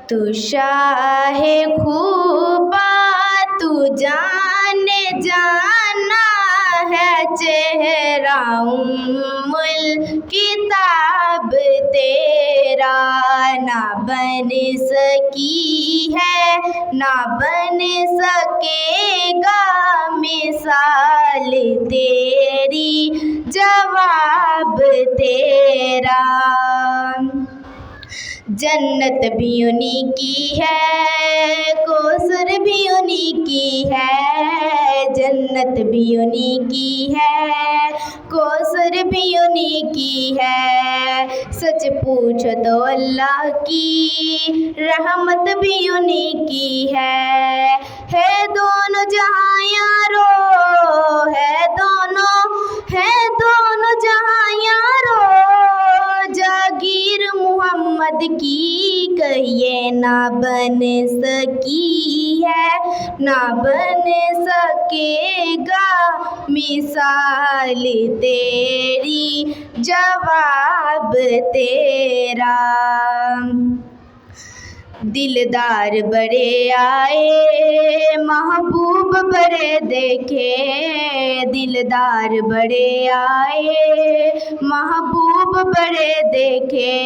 तू शाहे खूबा तू जाने जाना है, चेहरा उम्मुल किताब तेरा ना बन सकी है, ना बन सकेगा मिसाल तेरी, जवाब तेरा। जन्नत भी उन्हीं की है, कौसर भी उन्हीं की है, जन्नत भी उन्हीं की है, कौसर भी उन्हीं की है। सच पूछो तो अल्लाह की रहमत भी उन्हीं की है दोनों जहां यारो, है दोनों जहां यारो, जागीर मोहम्मद की कहिए ना बन सकी है, ना बन सकेगा मिसाल तेरी, जवाब तेरा। दिलदार बड़े आए महबूब बड़े देखे, दिलदार बड़े आए महबूब बड़े देखे,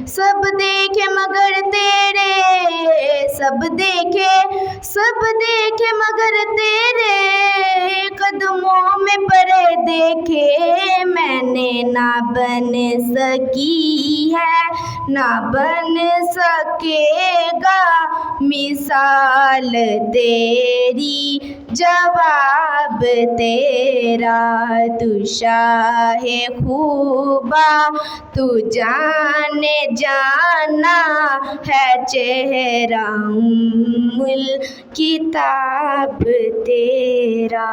सब देखे मगर तेरे, सब देखे मगर तेरे कदमों में पड़े देखे मैंने, ना बन सकी है, ना बन सकेगा मिसाल तेरी, जवाब तेरा। तू शाहे खूबा तू जाने जाना है, चेहरा उम्मुल किताब तेरा।